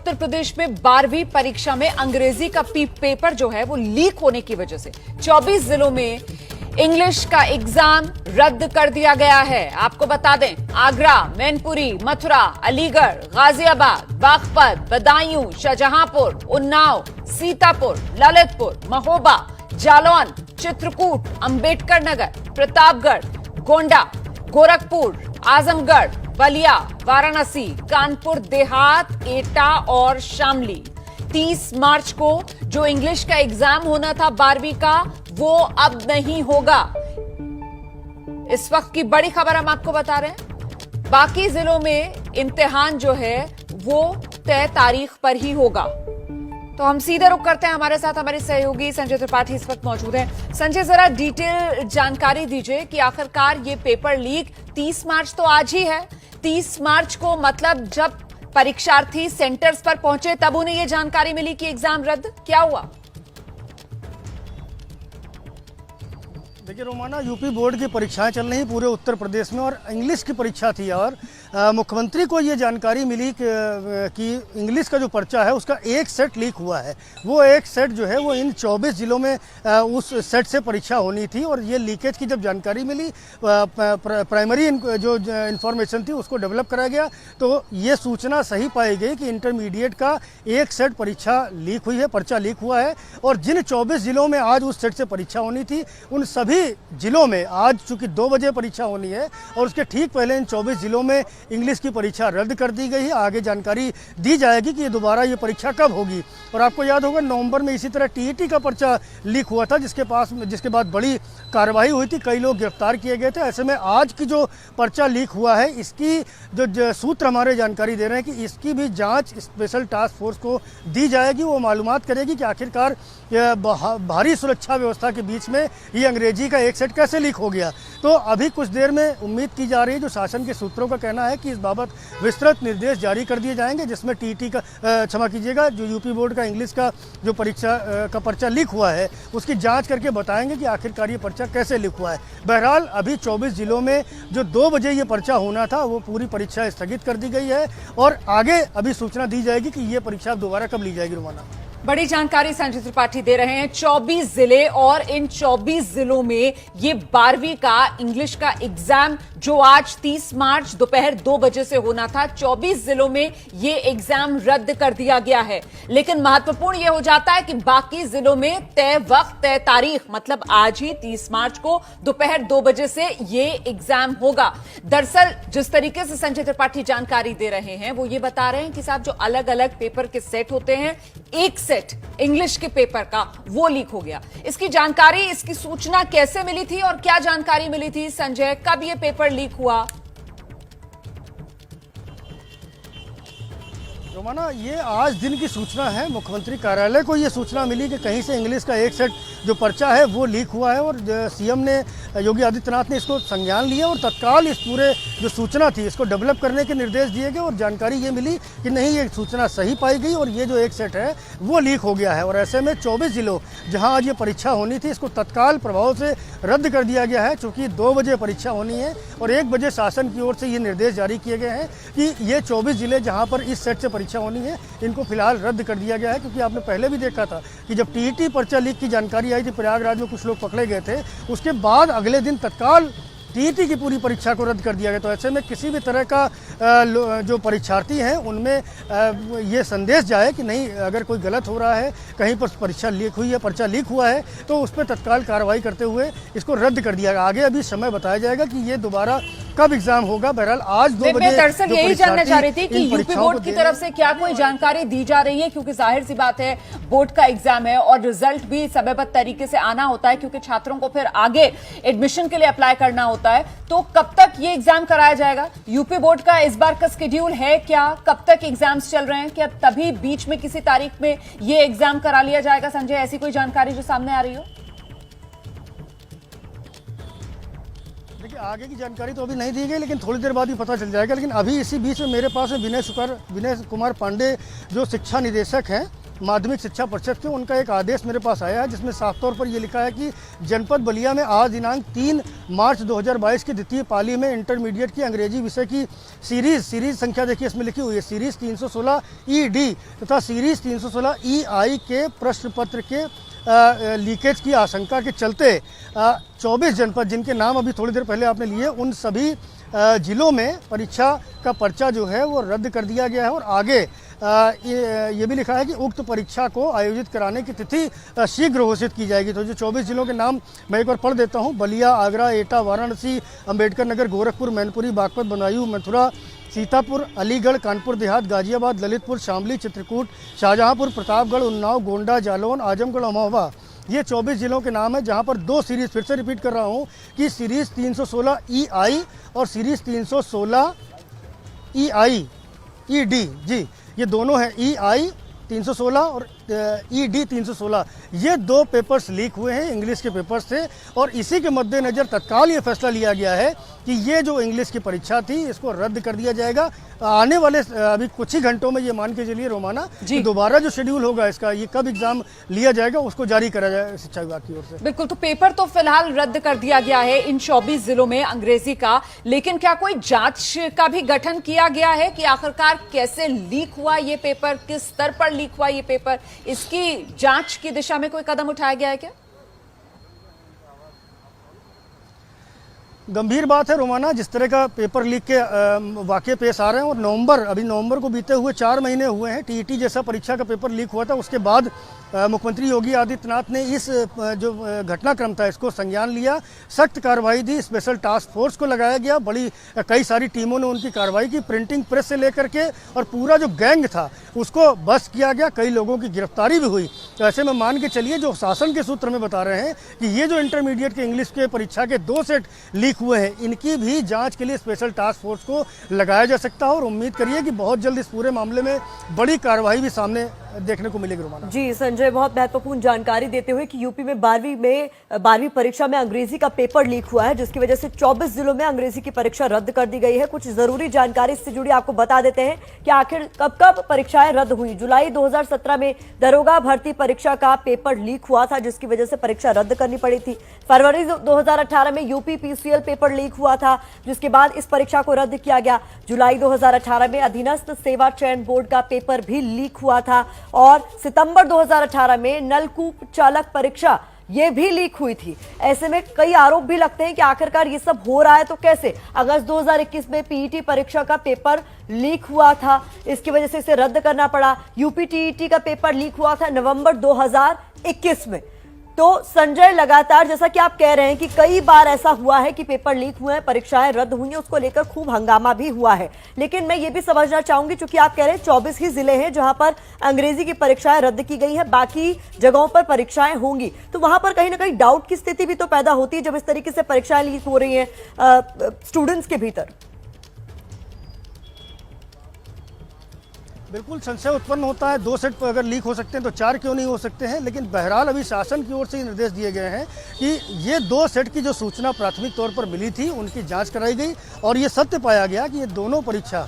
उत्तर प्रदेश में 12वीं परीक्षा में अंग्रेजी का पेपर जो है वो लीक होने की वजह से 24 जिलों में इंग्लिश का एग्जाम रद्द कर दिया गया है। आपको बता दें, आगरा, मैनपुरी, मथुरा, अलीगढ़, गाजियाबाद, बागपत, बदायूं, शाहजहांपुर, उन्नाव, सीतापुर, ललितपुर, महोबा, जालौन, चित्रकूट, अंबेडकर नगर, प्रतापगढ़, गोंडा, गोरखपुर, आजमगढ़, बलिया, वाराणसी, कानपुर देहात, एटा और शामली। 30 मार्च को जो इंग्लिश का एग्जाम होना था 12वीं का, वो अब नहीं होगा। इस वक्त की बड़ी खबर हम आपको बता रहे हैं। बाकी जिलों में इम्तिहान जो है वो तय तारीख पर ही होगा। तो हम सीधे रुख करते हैं, हमारे साथ हमारे सहयोगी संजय त्रिपाठी इस वक्त मौजूद हैं। संजय, जरा डिटेल जानकारी दीजिए कि आखिरकार ये पेपर लीक 30 मार्च तो आज ही है। 30 मार्च को मतलब जब परीक्षार्थी सेंटर्स पर पहुंचे तब उन्हें ये जानकारी मिली कि एग्जाम रद्द, क्या हुआ? देखिए रोमाना, यूपी बोर्ड की परीक्षाएं चल रही पूरे उत्तर प्रदेश में और इंग्लिश की परीक्षा थी और मुख्यमंत्री को ये जानकारी मिली कि इंग्लिश का जो पर्चा है उसका एक सेट लीक हुआ है। वो एक सेट जो है वो इन 24 जिलों में उस सेट से परीक्षा होनी थी और ये लीकेज की जब जानकारी मिली, प्राइमरी जो इन्फॉर्मेशन थी उसको डेवलप कराया गया तो ये सूचना सही पाई गई कि इंटरमीडिएट का एक सेट परीक्षा लीक हुई है, पर्चा लीक हुआ है। और जिन 24 जिलों में आज उस सेट से परीक्षा होनी थी उन सभी जिलों में आज चूंकि 2 बजे परीक्षा होनी है और उसके ठीक पहले इन 24 जिलों में इंग्लिश की परीक्षा रद्द कर दी गई है। आगे जानकारी दी जाएगी कि दोबारा ये परीक्षा कब होगी। और आपको याद होगा नवंबर में इसी तरह टीईटी का पर्चा लीक हुआ था जिसके बाद बड़ी कार्रवाई हुई थी, कई लोग गिरफ्तार किए गए थे। ऐसे में आज की जो पर्चा लीक हुआ है इसकी जो सूत्र हमारे जानकारी दे रहे हैं कि इसकी भी जांच स्पेशल टास्क फोर्स को दी जाएगी। वो मालूमात करेगी कि आखिरकार भारी सुरक्षा व्यवस्था के बीच में ये अंग्रेजी का एक सेट कैसे लीक हो गया। तो अभी कुछ देर में उम्मीद की जा रही है, जो शासन के सूत्रों का कहना है कि इस बाबत विस्तृत निर्देश जारी कर दिए जाएंगे जिसमें टीईटी का क्षमा कीजिएगा, जो यूपी बोर्ड का इंग्लिश का जो परीक्षा का पर्चा लीक हुआ है उसकी जांच करके बताएंगे कि आखिरकार ये पर्चा कैसे लीक हुआ है। बहरहाल अभी 24 जिलों में जो 2 बजे ये पर्चा होना था वो पूरी परीक्षा स्थगित कर दी गई है और आगे अभी सूचना दी जाएगी कि ये परीक्षा दोबारा कब ली जाएगी। रोमाना, बड़ी जानकारी संजय त्रिपाठी दे रहे हैं। 24 जिले और इन 24 जिलों में ये 12वीं का इंग्लिश का एग्जाम जो आज 30 मार्च दोपहर 2 बजे से होना था, 24 जिलों में ये एग्जाम रद्द कर दिया गया है। लेकिन महत्वपूर्ण यह हो जाता है कि बाकी जिलों में तय वक्त तय तारीख मतलब आज ही 30 मार्च को दोपहर 2 बजे से ये एग्जाम होगा। दरअसल जिस तरीके से संजय त्रिपाठी जानकारी दे रहे हैं वो ये बता रहे हैं कि साहब जो अलग अलग पेपर के सेट होते हैं, एक सेट इंग्लिश के पेपर का वो लीक हो गया। इसकी जानकारी, इसकी सूचना कैसे मिली थी और क्या जानकारी मिली थी संजय, कब ये पेपर लीक हुआ? रोमाना, ये आज दिन की सूचना है। मुख्यमंत्री कार्यालय को ये सूचना मिली कि कहीं से इंग्लिश का एक सेट जो पर्चा है वो लीक हुआ है और सीएम ने, योगी आदित्यनाथ ने इसको संज्ञान लिया और तत्काल इस पूरे जो सूचना थी इसको डेवलप करने के निर्देश दिए गए और जानकारी ये मिली कि नहीं, ये सूचना सही पाई गई और ये जो एक सेट है वो लीक हो गया है। और ऐसे में 24 जिलों जहाँ आज ये परीक्षा होनी थी इसको तत्काल प्रभाव से रद्द कर दिया गया है। चूँकि 2 बजे परीक्षा होनी है और 1 बजे शासन की ओर से ये निर्देश जारी किए गए हैं कि ये 24 जिले जहाँ पर इस सेट से परीक्षा होनी है इनको फिलहाल रद्द कर दिया गया है। क्योंकि आपने पहले भी देखा था कि जब टीईटी पर्चा लीक की जानकारी आई थी, प्रयागराज में कुछ लोग पकड़े गए थे, उसके बाद अगले दिन तत्काल टीईटी की पूरी परीक्षा को रद्द कर दिया गया। तो ऐसे में किसी भी तरह का जो परीक्षार्थी हैं उनमें ये संदेश जाए कि नहीं, अगर कोई गलत हो रहा है, कहीं पर परीक्षा लीक हुई है, पर्चा लीक हुआ है तो उस पर तत्काल कार्रवाई करते हुए इसको रद्द कर दिया गया। आगे अभी समय बताया जाएगा कि ये दोबारा कब एग्जाम होगा। बहरहाल आज 2 बजे दरअसल यही जानना चाह रही थी कि यूपी बोर्ड की तरफ से क्या कोई जानकारी दी जा रही है, क्योंकि जाहिर सी बात है बोर्ड का एग्जाम है और रिजल्ट भी समयबद्ध तरीके से आना होता है क्योंकि छात्रों को फिर आगे एडमिशन के लिए अप्लाई करना होता है। तो कब तक ये एग्जाम कराया जाएगा? यूपी बोर्ड का इस बार का शेड्यूल है क्या? कब तक एग्जाम्स चल रहे हैं? क्या तभी बीच में किसी तारीख में ये एग्जाम करा लिया जाएगा? संजय, ऐसी कोई जानकारी जो सामने आ रही हो? देखिए, आगे की जानकारी तो अभी नहीं दी गई, लेकिन थोड़ी देर बाद ही पता चल जाएगा। लेकिन अभी इसी बीच में मेरे पास है विनय कुमार पांडे जो शिक्षा निदेशक हैं माध्यमिक शिक्षा परिषद के, उनका एक आदेश मेरे पास आया है जिसमें साफ तौर पर ये लिखा है कि जनपद बलिया में आज दिनांक 3 मार्च 2022 की द्वितीय पाली में इंटरमीडिएट की अंग्रेजी विषय की सीरीज संख्या देखिए इसमें लिखी हुई है, सीरीज 316 ED तथा सीरीज 316 EI के प्रश्न पत्र के लीकेज की आशंका के चलते 24 जनपद जिनके नाम अभी थोड़ी देर पहले आपने लिए, उन सभी जिलों में परीक्षा का पर्चा जो है वो रद्द कर दिया गया है और आगे ये भी लिखा है कि उक्त परीक्षा को आयोजित कराने की तिथि शीघ्र घोषित की जाएगी। तो जो 24 जिलों के नाम मैं एक बार पढ़ देता हूँ: बलिया, आगरा, एटा, वाराणसी, अंबेडकर नगर, गोरखपुर, मैनपुरी, बागपत, बदायूं, मथुरा, सीतापुर, अलीगढ़, कानपुर देहात, गाजियाबाद, ललितपुर, शामली, चित्रकूट, शाहजहांपुर, प्रतापगढ़, उन्नाव, गोंडा, जालौन, आजमगढ़ और महोबा। ये 24 जिलों के नाम है जहां पर दो सीरीज, फिर से रिपीट कर रहा हूं कि सीरीज 316 EI और सीरीज 316 EI ED, जी ये दोनों हैं, EI 316 और ED 316। ये दो पेपर्स लीक हुए हैं, इंग्लिश के पेपर्स थे और इसी के मद्देनज़र तत्काल ये फैसला लिया गया है कि ये जो इंग्लिश की परीक्षा थी इसको रद्द कर दिया जाएगा। आने वाले अभी कुछ ही घंटों में ये मान के चलिए रोमाना कि दोबारा जो शेड्यूल होगा इसका, ये कब एग्जाम लिया जाएगा उसको जारी करा जाएगा शिक्षा विभाग की ओर से। बिल्कुल, तो पेपर तो फिलहाल रद्द कर दिया गया है इन 24 जिलों में अंग्रेजी का, लेकिन क्या कोई जांच का भी गठन किया गया है कि आखिरकार कैसे लीक हुआ ये पेपर, किस स्तर पर लीक हुआ ये पेपर, इसकी जांच की दिशा में कोई कदम उठाया गया है क्या? गंभीर बात है रोमाना, जिस तरह का पेपर लीक के वाकये पेश आ रहे हैं और अभी नवंबर को बीते हुए 4 महीने हुए हैं, TET जैसा परीक्षा का पेपर लीक हुआ था। उसके बाद मुख्यमंत्री योगी आदित्यनाथ ने इस जो घटनाक्रम था इसको संज्ञान लिया, सख्त कार्रवाई दी, स्पेशल टास्क फोर्स को लगाया गया, कई सारी टीमों ने उनकी कार्रवाई की, प्रिंटिंग प्रेस से लेकर के और पूरा जो गैंग था उसको बस किया गया, कई लोगों की गिरफ्तारी भी हुई। तो ऐसे में मान के चलिए जो शासन के सूत्र में बता रहे हैं कि ये जो इंटरमीडिएट के इंग्लिश के परीक्षा के 2 सेट लीक हुए हैं, इनकी भी जाँच के लिए स्पेशल टास्क फोर्स को लगाया जा सकता है और उम्मीद करिए कि बहुत जल्द इस पूरे मामले में बड़ी कार्रवाई भी सामने देखने को मिलेगी रोमाना। जी संजय, बहुत महत्वपूर्ण जानकारी देते हुए कि यूपी में 12वीं परीक्षा में अंग्रेजी का पेपर लीक हुआ है, जिसकी वजह से 24 जिलों में अंग्रेजी की परीक्षा रद्द कर दी गई है। कुछ जरूरी जानकारी इससे जुड़ी आपको बता देते हैं कि आखिर कब परीक्षाएं रद्द हुई। जुलाई 2017 में दरोगा भर्ती परीक्षा का पेपर लीक हुआ था, जिसकी वजह से परीक्षा रद्द करनी पड़ी थी। फरवरी 2018 में यूपी PCL पेपर लीक हुआ था, जिसके बाद इस परीक्षा को रद्द किया गया। जुलाई 2018 में अधीनस्थ सेवा चयन बोर्ड का पेपर भी लीक हुआ था और सितंबर 2018 में नलकूप चालक परीक्षा ये भी लीक हुई थी। ऐसे में कई आरोप भी लगते हैं कि आखिरकार ये सब हो रहा है तो कैसे। अगस्त 2021 में PET परीक्षा का पेपर लीक हुआ था, इसकी वजह से इसे रद्द करना पड़ा। यूपी TET का पेपर लीक हुआ था नवंबर 2021 में। तो संजय, लगातार जैसा कि आप कह रहे हैं कि कई बार ऐसा हुआ है कि पेपर लीक हुए हैं, परीक्षाएं रद्द हुई हैं, उसको लेकर खूब हंगामा भी हुआ है। लेकिन मैं ये भी समझना चाहूंगी, चूंकि आप कह रहे हैं 24 ही जिले हैं जहां पर अंग्रेजी की परीक्षाएं रद्द की गई हैं, बाकी जगहों पर परीक्षाएं होंगी, तो वहां पर कहीं ना कहीं डाउट की स्थिति भी तो पैदा होती है जब इस तरीके से परीक्षाएं लीक हो रही हैं स्टूडेंट्स के भीतर। बिल्कुल संशय उत्पन्न होता है, 2 सेट अगर लीक हो सकते हैं तो 4 क्यों नहीं हो सकते हैं। लेकिन बहरहाल अभी शासन की ओर से निर्देश दिए गए हैं कि ये 2 सेट की जो सूचना प्राथमिक तौर पर मिली थी उनकी जांच कराई गई और ये सत्य पाया गया कि ये दोनों परीक्षा,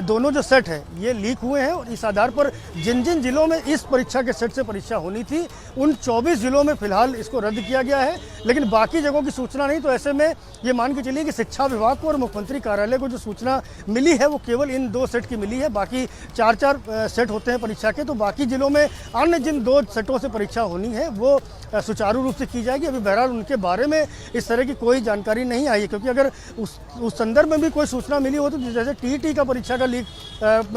दोनों जो सेट है ये लीक हुए हैं और इस आधार पर जिन जिन जिलों में इस परीक्षा के सेट से परीक्षा होनी थी उन 24 जिलों में फिलहाल इसको रद्द किया गया है, लेकिन बाकी जगहों की सूचना नहीं। तो ऐसे में ये मान के चलिए कि शिक्षा विभाग को और मुख्यमंत्री कार्यालय को जो सूचना मिली है वो केवल इन 2 सेट की मिली है। बाकी 4 सेट होते हैं परीक्षा के, तो बाकी जिलों में अन्य जिन 2 सेटों से परीक्षा होनी है वो सुचारू रूप से की जाएगी। अभी बहरहाल उनके बारे में इस तरह की कोई जानकारी नहीं आई है, क्योंकि अगर उस संदर्भ में भी कोई सूचना मिली हो तो जैसे TET का परीक्षा का लीक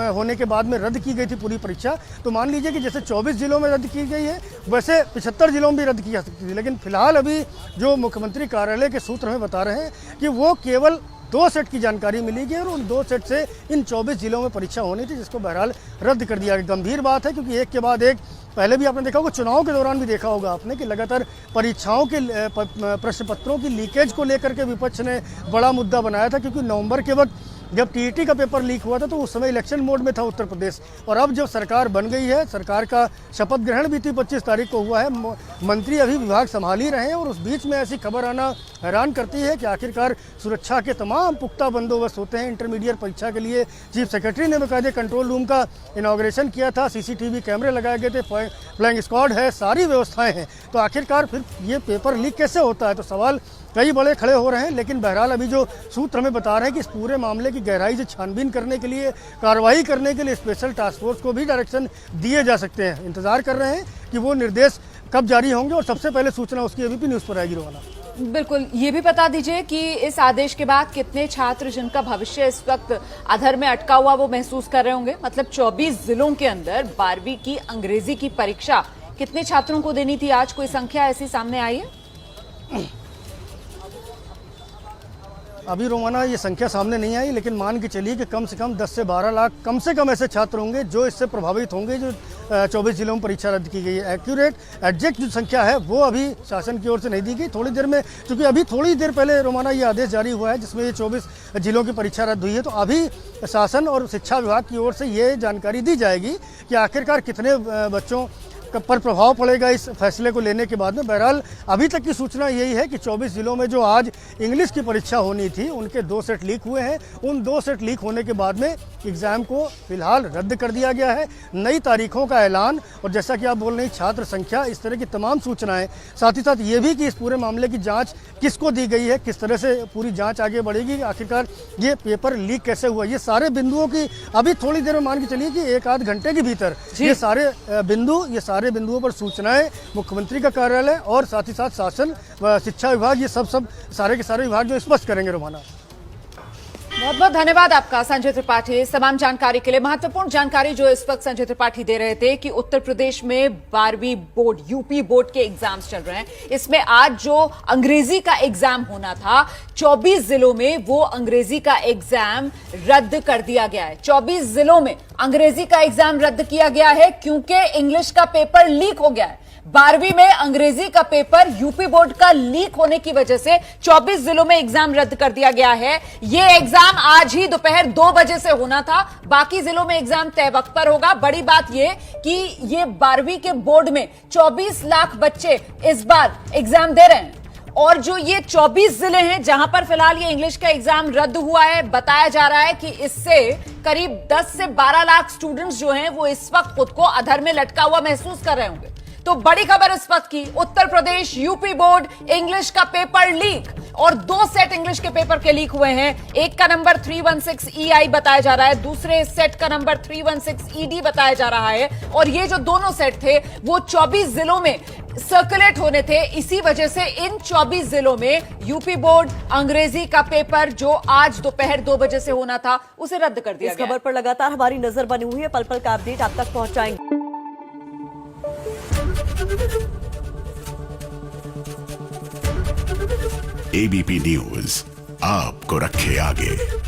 होने के बाद में रद्द की गई थी पूरी परीक्षा, तो मान लीजिए कि जैसे 24 जिलों में रद्द की गई है वैसे 75 जिलों में भी रद्द की जा सकती थी। लेकिन फिलहाल अभी जो मुख्यमंत्री कार्यालय के सूत्र हमें बता रहे हैं कि वो केवल 2 सेट की जानकारी मिलेगी और उन 2 सेट से इन 24 जिलों में परीक्षा होनी थी, जिसको बहरहाल रद्द कर दिया गया। गंभीर बात है, क्योंकि एक के बाद एक, पहले भी आपने देखा होगा, चुनाव के दौरान भी देखा होगा आपने कि लगातार परीक्षाओं के प्रश्न पत्रों की लीकेज को लेकर के विपक्ष ने बड़ा मुद्दा बनाया था, क्योंकि नवंबर के वक्त जब टीईटी का पेपर लीक हुआ था तो उस समय इलेक्शन मोड में था उत्तर प्रदेश, और अब जब सरकार बन गई है, सरकार का शपथ ग्रहण बीती 25 तारीख को हुआ है, मंत्री अभी विभाग संभाल ही रहे हैं, और उस बीच में ऐसी खबर आना हैरान करती है कि आखिरकार सुरक्षा के तमाम पुख्ता बंदोबस्त होते हैं। इंटरमीडिएट परीक्षा के लिए चीफ सेक्रेटरी ने बाकायदे कंट्रोल रूम का इनॉग्रेशन किया था, सीसीटीवी कैमरे लगाए गए थे, फ्लाइंग स्क्वाड है, सारी व्यवस्थाएं हैं, तो आखिरकार फिर ये पेपर लीक कैसे होता है, तो सवाल कई बड़े खड़े हो रहे हैं। लेकिन बहरहाल अभी जो सूत्र हमें बता रहे हैं कि इस पूरे मामले की गहराई से छानबीन करने के लिए, कार्रवाई करने के लिए स्पेशल टास्क फोर्स को भी डायरेक्शन दिए जा सकते हैं। इंतजार कर रहे हैं कि वो निर्देश कब जारी होंगे और सबसे पहले सूचना उसकी एबीपी न्यूज़ पर आएगी। रोहना, बिल्कुल, ये भी बता दीजिए कि इस आदेश के बाद कितने छात्र जिनका भविष्य इस वक्त अधर में अटका हुआ वो महसूस कर रहे होंगे। मतलब 24 जिलों के अंदर 12वीं की अंग्रेजी की परीक्षा कितने छात्रों को देनी थी, आज कोई संख्या ऐसी सामने आई है? अभी रोमाना ये संख्या सामने नहीं आई, लेकिन मान के चलिए कि कम से कम 10 से 12 लाख कम से कम ऐसे छात्र होंगे जो इससे प्रभावित होंगे, जो 24 जिलों में परीक्षा रद्द की गई है। एक्यूरेट एग्जैक्ट जो संख्या है वो अभी शासन की ओर से नहीं दी गई। थोड़ी देर में, क्योंकि अभी थोड़ी देर पहले रोमाना ये आदेश जारी हुआ है जिसमें ये 24 जिलों की परीक्षा रद्द हुई है, तो अभी शासन और शिक्षा विभाग की ओर से ये जानकारी दी जाएगी कि आखिरकार कितने बच्चों पर प्रभाव पड़ेगा इस फैसले को लेने के बाद में। बहरहाल अभी तक की सूचना यही है कि 24 जिलों में जो आज इंग्लिश की परीक्षा होनी थी उनके 2 सेट लीक हुए हैं। उन 2 सेट लीक होने के बाद में एग्ज़ाम को फिलहाल रद्द कर दिया गया है। नई तारीखों का ऐलान, और जैसा कि आप बोल रहे हैं छात्र संख्या, इस तरह की तमाम सूचनाएं, साथ ही साथ ये भी कि इस पूरे मामले की जांच किसको दी गई है, किस तरह से पूरी जांच आगे बढ़ेगी, आखिरकार ये पेपर लीक कैसे हुआ, ये सारे बिंदुओं की अभी थोड़ी देर में मान के चलिए कि 1 आध घंटे के भीतर ये सारे बिंदुओं पर सूचनाएं मुख्यमंत्री का कार्यालय और साथ ही साथ शासन व शिक्षा विभाग, ये सब सारे के सारे विभाग जो स्पष्ट करेंगे। रोमाना, बहुत बहुत धन्यवाद आपका संजय त्रिपाठी इस तमाम जानकारी के लिए। महत्वपूर्ण जानकारी जो इस वक्त संजय त्रिपाठी दे रहे थे कि उत्तर प्रदेश में 12वीं बोर्ड, यूपी बोर्ड के एग्जाम्स चल रहे हैं। इसमें आज जो अंग्रेजी का एग्जाम होना था 24 जिलों में, वो अंग्रेजी का एग्जाम रद्द कर दिया गया है। 24 जिलों में अंग्रेजी का एग्जाम रद्द किया गया है क्योंकि इंग्लिश का पेपर लीक हो गया है। 12वीं में अंग्रेजी का पेपर यूपी बोर्ड का लीक होने की वजह से 24 जिलों में एग्जाम रद्द कर दिया गया है। यह एग्जाम आज ही दोपहर 2 बजे से होना था, बाकी जिलों में एग्जाम तय वक्त पर होगा। बड़ी बात यह कि ये 12वीं के बोर्ड में 24 लाख बच्चे इस बार एग्जाम दे रहे हैं, और जो ये 24 जिले हैं जहां पर फिलहाल ये इंग्लिश का एग्जाम रद्द हुआ है, बताया जा रहा है कि इससे करीब 10 से 12 लाख स्टूडेंट्स जो हैं वो इस वक्त खुद को अधर में लटका हुआ महसूस कर रहे होंगे। तो बड़ी खबर इस वक्त की, Uttar Pradesh UP board English का पेपर लीक, और 2 सेट इंग्लिश के पेपर के लीक हुए हैं। एक का नंबर 316EI बताया जा रहा है, दूसरे सेट का नंबर 316ED बताया जा रहा है, और ये जो दोनों सेट थे वो 24 जिलों में सर्कुलेट होने थे। इसी वजह से इन 24 जिलों में यूपी बोर्ड अंग्रेजी का पेपर जो आज दोपहर 2 बजे से होना था उसे रद्द कर दिया गया। इस खबर पर लगातार हमारी नजर बनी हुई है, पल पल का अपडेट आप तक पहुंचाएंगे। एबीपी न्यूज आपको रखे आगे।